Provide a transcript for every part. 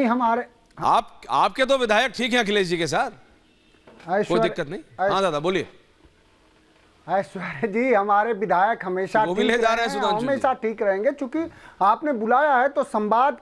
हमारे आपके तो विधायक ठीक हैं अखिलेश जी के साथ, कोई दिक्कत नहीं। हाँ दादा बोलिए। ऐश्वर्या जी, हमारे विधायक हमेशा हमेशा ठीक रहेंगे, क्योंकि आपने बुलाया है तो संवाद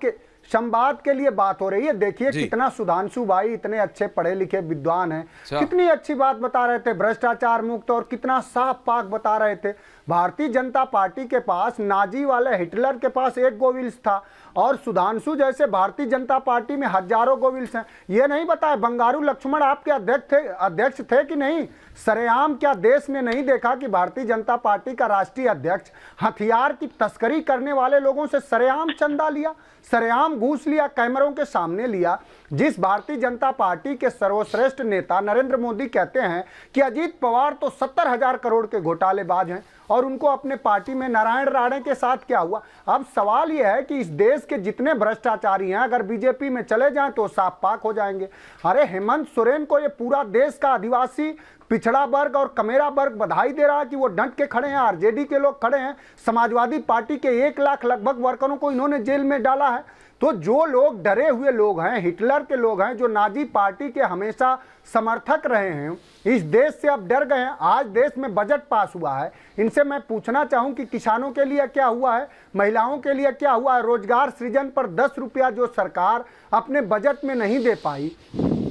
के लिए बात हो रही है। देखिए कितना सुधांशु भाई इतने अच्छे पढ़े लिखे विद्वान हैं, कितनी अच्छी बात बता रहे थे, भ्रष्टाचार मुक्त, और कितना साफ पाक बता रहे थे। भारतीय जनता पार्टी के पास नाजी वाले हिटलर के पास एक गोविल्स था, और सुधांशु जैसे भारतीय जनता पार्टी में हजारों गोविल्स हैं। ये नहीं बताए बंगारू लक्ष्मण आपके अध्यक्ष थे कि नहीं? सरेआम क्या देश में नहीं देखा कि भारतीय जनता पार्टी का राष्ट्रीय अध्यक्ष हथियार की तस्करी करने वाले लोगों से सरेआम चंदा लिया, सरेआम घूस लिया, कैमरों के सामने लिया। जिस भारतीय जनता पार्टी के सर्वश्रेष्ठ नेता नरेंद्र मोदी कहते हैं कि अजीत पवार तो 70,000 करोड़ के घोटालेबाज हैं, और उनको अपने पार्टी में नारायण राणे के साथ क्या हुआ? अब सवाल यह है कि इस देश के जितने भ्रष्टाचारी हैं अगर बीजेपी में चले जाएं तो साफ पाक हो जाएंगे। अरे हेमंत सोरेन को ये पूरा देश का आदिवासी पिछड़ा वर्ग और कमेरा वर्ग बधाई दे रहा है कि वो डट के खड़े हैं, आरजेडी के लोग खड़े हैं, समाजवादी पार्टी के 1 लाख लगभग वर्करों को इन्होंने जेल में डाला है। तो जो लोग डरे हुए लोग हैं, हिटलर के लोग हैं, जो नाजी पार्टी के हमेशा समर्थक रहे हैं, इस देश से अब डर गए हैं। आज देश में बजट पास हुआ है, इनसे मैं पूछना चाहूं कि किसानों के लिए क्या हुआ है, महिलाओं के लिए क्या हुआ है? रोजगार सृजन पर 10 रुपया जो सरकार अपने बजट में नहीं दे पाई,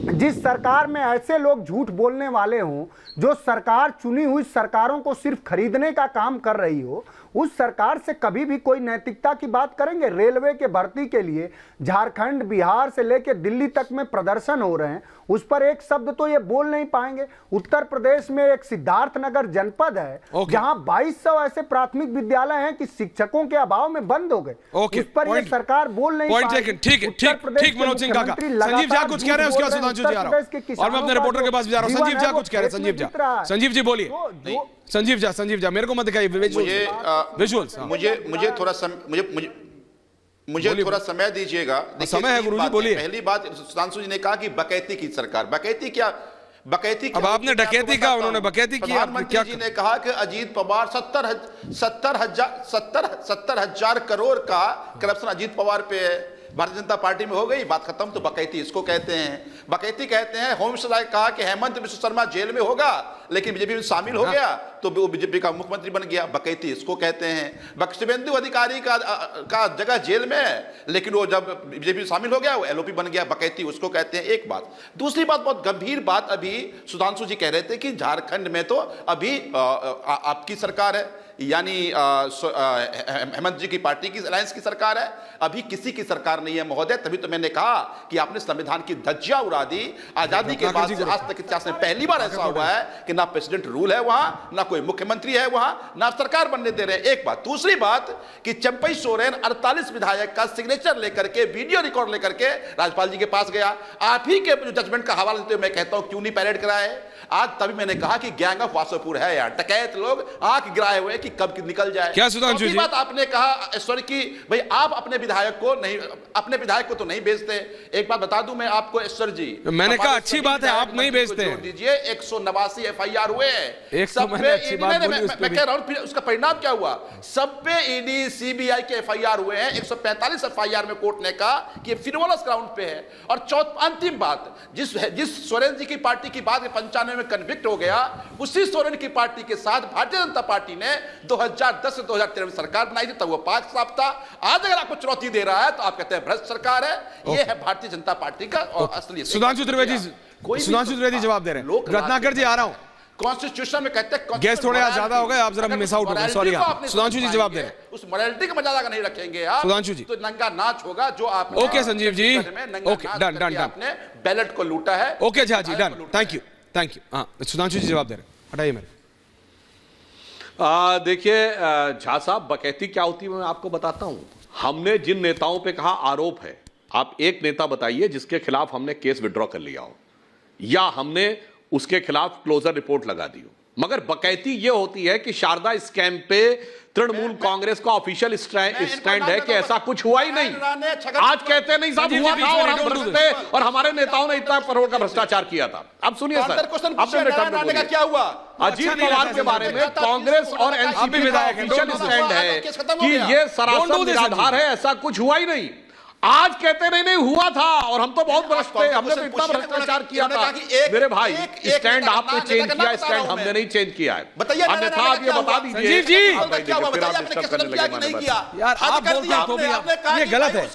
जिस सरकार में ऐसे लोग झूठ बोलने वाले हों, जो सरकार चुनी हुई सरकारों को सिर्फ खरीदने का काम कर रही हो, उस सरकार से कभी भी कोई नैतिकता की बात करेंगे? रेलवे के भर्ती के लिए झारखंड, बिहार से लेकर दिल्ली तक में प्रदर्शन हो रहे हैं, उस पर एक शब्द तो ये बोल नहीं पाएंगे। उत्तर प्रदेश में एक सिद्धार्थनगर जनपद है जहां 2200 ऐसे प्राथमिक विद्यालय हैं कि शिक्षकों के अभाव में बंद हो गए, उस पर ये सरकार बोल नहीं पाएगी। ठीक मनोज सिंह काका, संजीव झा कुछ कह रहे हैं, उसके बाद सुधांशु जी आ रहा हूं, और मैं अपने रिपोर्टर के पास भी जा रहा हूं। संजीव झा कुछ कह रहे हैं, संजीव जी बोलिए। संजीव झा मेरे को मत दिखाइए विजुअल्स। मुझे थोड़ा समय दीजिएगा। समय है गुरुजी, बोलिए। पहली बात, सुधांशु जी ने कहा कि बकैती की सरकार, बकैती क्या? बकैती अब आपने डकैती कहा, उन्होंने बकैती की। प्रधानमंत्री जी ने कहा कि अजीत पवार 70,000 करोड़ का करप्शन अजीत पवार पे है, भारतीय जनता पार्टी में हो गई, बात खत्म। तो बकैती इसको कहते हैं, बकैती कहते हैं। होम मिनिस्टर ने कहा कि हेमंत बिश्व शर्मा जेल में होगा लेकिन बीजेपी में शामिल हो गया तो वो बीजेपी का मुख्यमंत्री बन गया, बकैती इसको कहते हैं। शुभेंदु अधिकारी का जगह जेल में है लेकिन वो जब बीजेपी में शामिल हो गया वो एलओपी बन गया, बकैती उसको कहते हैं। एक बात। दूसरी बात, बहुत गंभीर बात, अभी सुधांशु जी कह रहे थे कि झारखंड में तो अभी आपकी सरकार है, यानी हेमंत जी की पार्टी की अलायंस की सरकार है, अभी किसी की सरकार नहीं है महोदय। तभी तो मैंने कहा कि आपने संविधान की धज्जियां उड़ा दी। आजादी के बाद से आज तक इतिहास में पहली बार ऐसा हुआ है कि ना प्रेसिडेंट रूल है वहां, ना कोई मुख्यमंत्री है वहां, ना सरकार बनने दे रहे हैं। एक बात। दूसरी बात कि चंपई सोरेन 48 विधायक का सिग्नेचर लेकर के, वीडियो रिकॉर्ड लेकर के राज्यपाल जी के पास गया। आप ही के जजमेंट का हवाला देते हुए मैं कहता हूं क्यों नहीं पैरेड कराए? आज तभी मैंने कहा कि गैंग ऑफ वासोपुर है यार, डकैत लोग आंख गिराए हुए कि कब निकल जाए। क्या सुधांशु जी? बात आपने कहा ईश्वर की, भाई आप अपने विधायक को तो नहीं बेचते। एक बात बता दूं मैं आपको ईश्वर जी, मैंने कहा अच्छी बात है आप नहीं बेचते। दीजिए 189 एफआईआर हुए, मैं कह रहा हूं उसका परिणाम क्या हुआ? सब पे ईडी सीबीआई के एफआईआर हुए हैं। 145 एफआईआर में कोर्ट ने कहा कि फ्रिवोलस ग्राउंड पे है। और अंतिम बात, जिस सोरेन जी की पार्टी की बात 95 में कन्विक्ट हो गया, उसी सोरेन की पार्टी के साथ भारतीय जनता पार्टी ने 2010 से 2013 में सरकार बनाई थी, तब वो पाक साफ था। आज अगर आपको चुनौती दे रहा है तो आप कहते हैं भ्रष्ट सरकार है। ये है भारतीय जनता पार्टी का असली। सुधांशु त्रिवेदी जवाब दे रहे हैं। रत्नाकर जी आ रहा हूं। कॉन्स्टिट्यूशन में कहते हैं गेस्ट थोड़े ज्यादा हो गए, आप जरा मिस आउट हो गए, सॉरी। सुधांशु जी जवाब दे रहे हैं। उस मोरालिटी का मजाक नहीं रखेंगे आप सुधांशु जी, तो नंगा नाच होगा जो आप। Okay Sanjeev ji, okay done. आपने बैलेट को लूटा है। Okay Jha ji done, thank you. हाँ सुधांशु जी जवाब दे रहे हैं, हटाइए मेरे। देखिए झा साहब, बकैती क्या होती है मैं आपको बताता हूं। हमने जिन नेताओं पे कहा आरोप है, आप एक नेता बताइए जिसके खिलाफ हमने केस विड्रॉ कर लिया हो या हमने उसके खिलाफ क्लोजर रिपोर्ट लगा दी हो। मगर बकैती यह होती है कि शारदा स्कैम पे तृणमूल कांग्रेस का ऑफिशियल स्टैंड है कि ऐसा कुछ हुआ ही नहीं। आज कहते नहीं साहब हुआ था और हम भ्रष्ट थे और हमारे नेताओं ने इतना करोड़ का भ्रष्टाचार किया था। अब सुनिए सर, क्या हुआ अजीत पवार के बारे में कांग्रेस और एनसीपी का ऑफिशियल स्टैंड है कि ये सरासर निराधार है, ऐसा कुछ हुआ ही नहीं। आज कहते नहीं हुआ था, और हम तो बहुत भ्रष्ट थे, हमने तो इतना भ्रष्टाचार किया था। मेरे भाई स्टैंड आपने चेंज किया, स्टैंड हमने नहीं चेंज किया है। अन्यथा आप ये बता दीजिए संजीव जी, यार आप बोलते हैं तो भी ये गलत है।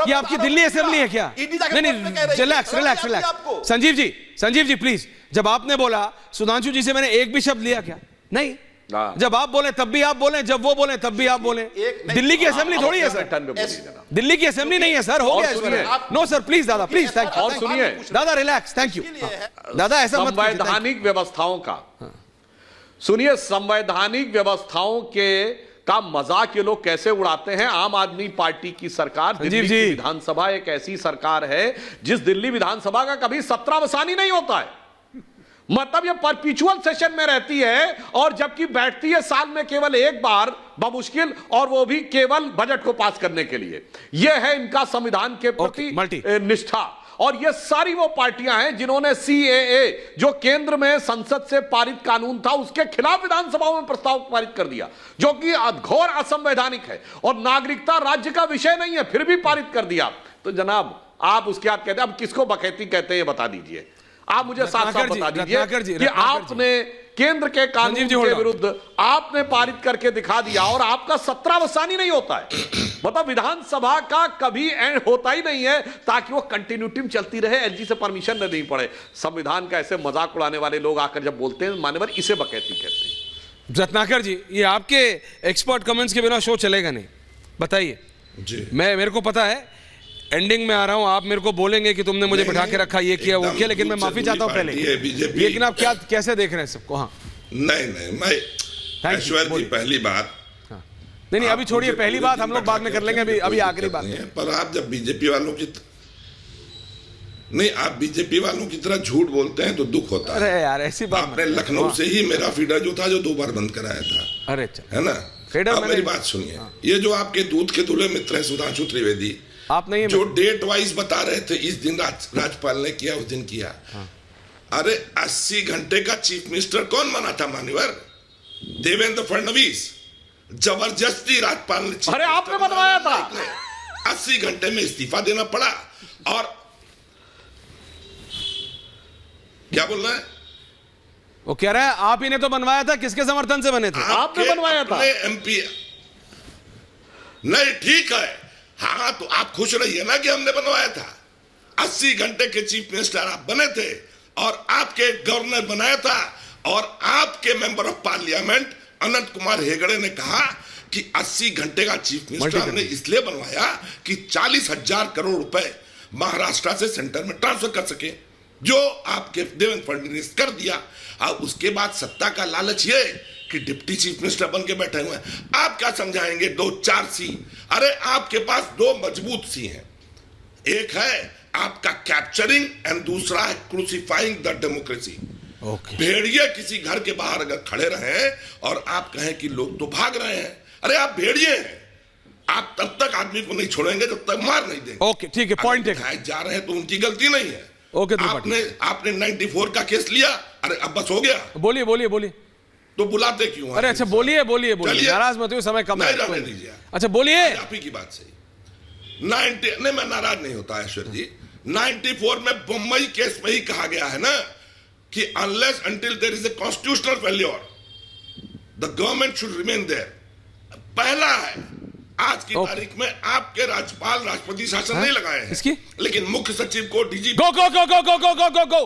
ये आपकी दिल्ली असेंबली है क्या? नहीं, relax relax relax. Sanjeev ji please, जब आपने बोला सुधांशु जी से मैंने एक भी शब्द लिया क्या? नहीं। जब आप बोले तब भी आप बोले, जब वो बोले तब भी आप बोले। दिल्ली की असेंबली थोड़ी है सर, दिल्ली की असेंबली नहीं है सर। हो गया। नो सर प्लीज दादा, प्लीज थैंक यू। और सुनिए दादा रिलैक्स, थैंक यू दादा। ऐसा मत कीजिए। संवैधानिक व्यवस्थाओं का सुनिए, संवैधानिक व्यवस्थाओं के का मजाक ये लोग कैसे उड़ाते हैं। आम आदमी पार्टी की सरकार, दिल्ली की विधानसभा एक ऐसी सरकार है जिस दिल्ली विधानसभा का कभी सत्रावसानी नहीं होता है, मतलब ये परपिचुअल सेशन में रहती है, और जबकि बैठती है साल में केवल एक बार बमुश्किल, और वो भी केवल बजट को पास करने के लिए। यह है इनका संविधान के प्रति निष्ठा। और ये सारी वो पार्टियां हैं जिन्होंने सीएए, जो केंद्र में संसद से पारित कानून था, उसके खिलाफ विधानसभाओं में प्रस्ताव पारित कर दिया, जो कि घोर असंवैधानिक है और नागरिकता राज्य का विषय नहीं है, फिर भी पारित कर दिया। तो जनाब आप उसके बाद कहते हैं, अब किसको बकैती कहते हैं ये बता दीजिए। आप मुझे साफ साफ बता दीजिए कि आपने केंद्र के कानून के विरुद्ध आपने पारित करके दिखा दिया, और आपका सत्रावसानी नहीं होता है। मतलब विधानसभा का कभी एंड होता ही नहीं है, ताकि वो कंटिन्यूटी में चलती रहे, एलजी से परमिशन न देनी पड़े। संविधान का ऐसे मजाक उड़ाने वाले लोग आकर जब बोलते हैं मान्यवर, इसे बकैती कहते हैं। रत्नाकर जी, ये आपके एक्सपर्ट कमेंट्स के बिना शो चलेगा नहीं, बताइए जी। मेरे को पता है एंडिंग में आ रहा हूं, आप मेरे को बोलेंगे कि तुमने मुझे बिठा के रखा, ये किया वो किया, लेकिन मैं माफी चाहता हूं पहले। लेकिन आप क्या कैसे देख रहे हैं सबको? हाँ नहीं मैं ऐश्वर्य जी पहली बात, नहीं अभी छोड़िए, पहली बात हम लोग बाद में कर लेंगे, अभी आखिरी बात है। पर आप जब बीजेपी वालों की आप बीजेपी वालों की तरह झूठ बोलते हैं तो दुख होता है। अरे यार ऐसी बात, आपने लखनऊ से ही मेरा फीडर जो था, जो 2 बार बंद कराया था, अरे है ना। अब मेरी बात सुनिए, ये जो आपके दूध के दूल्हे मित्र हैं सुधांशु त्रिवेदी, आप नहीं जो डेट वाइज बता रहे थे, इस दिन राज्यपाल ने किया, उस दिन किया। अरे 80 घंटे का चीफ मिनिस्टर कौन बना था मान्यवर? देवेंद्र फडणवीस। जबरदस्ती राज्यपाल ने, अरे आपने बनवाया था, 80 घंटे में इस्तीफा देना पड़ा। और क्या बोल रहा है वो? कह रहा है आप ही ने तो बनवाया था। किसके समर्थन से बने थे? आपने बनवाया था। एमपी नहीं, ठीक है, हाँ, तो आप खुश रहिए ना कि हमने बनवाया था। 80 घंटे के चीफ मिनिस्टर आप बने थे, और आपके गवर्नर बनाया था, और आपके मेंबर ऑफ पार्लियामेंट अनंत कुमार हेगड़े ने कहा कि 80 घंटे का चीफ मिनिस्टर हमने इसलिए बनवाया कि 40,000 करोड़ रुपए महाराष्ट्र से सेंटर में ट्रांसफर कर सके, जो आपके देवेंद्र फडणवीस कर दिया। और उसके बाद सत्ता का लालच ये कि डिप्टी चीफ मिनिस्टर बन के बैठे हुए हैं। आप क्या समझाएंगे 2-4 सी? अरे आपके पास 2 मजबूत सी हैं, एक है आपका कैप्चरिंग एंड दूसरा है क्रूसिफाइंग द डेमोक्रेसी। भेड़िए किसी घर के बाहर अगर खड़े रहे और आप कहें कि लोग तो भाग रहे हैं, अरे आप भेड़िए हैं, आप तब तक आदमी को नहीं छोड़ेंगे जब तक मार नहीं देंगे। ओके ठीक है, पॉइंट जा रहे हैं तो उनकी गलती नहीं है। ओके, आपने 94 का केस लिया, अरे अब बस हो गया। बोलिए बोलिए बोलिए। तो बुलाते क्यों? अरे अच्छा बोलिए बोलिए बोलिए, नाराज मत हो, समय कम है। अच्छा बोलिए। आप ही की बात सही। 90 नहीं, मैं नाराज नहीं होता ऐश्वर्य जी। 94 में बम्बई केस में ही कहा गया है ना कि unless until there is a constitutional failure the government should remain there. पहला है, आज की तारीख में आपके राज्यपाल राष्ट्रपति शासन नहीं लगाए हैं, लेकिन मुख्य सचिव को डीजीपी गो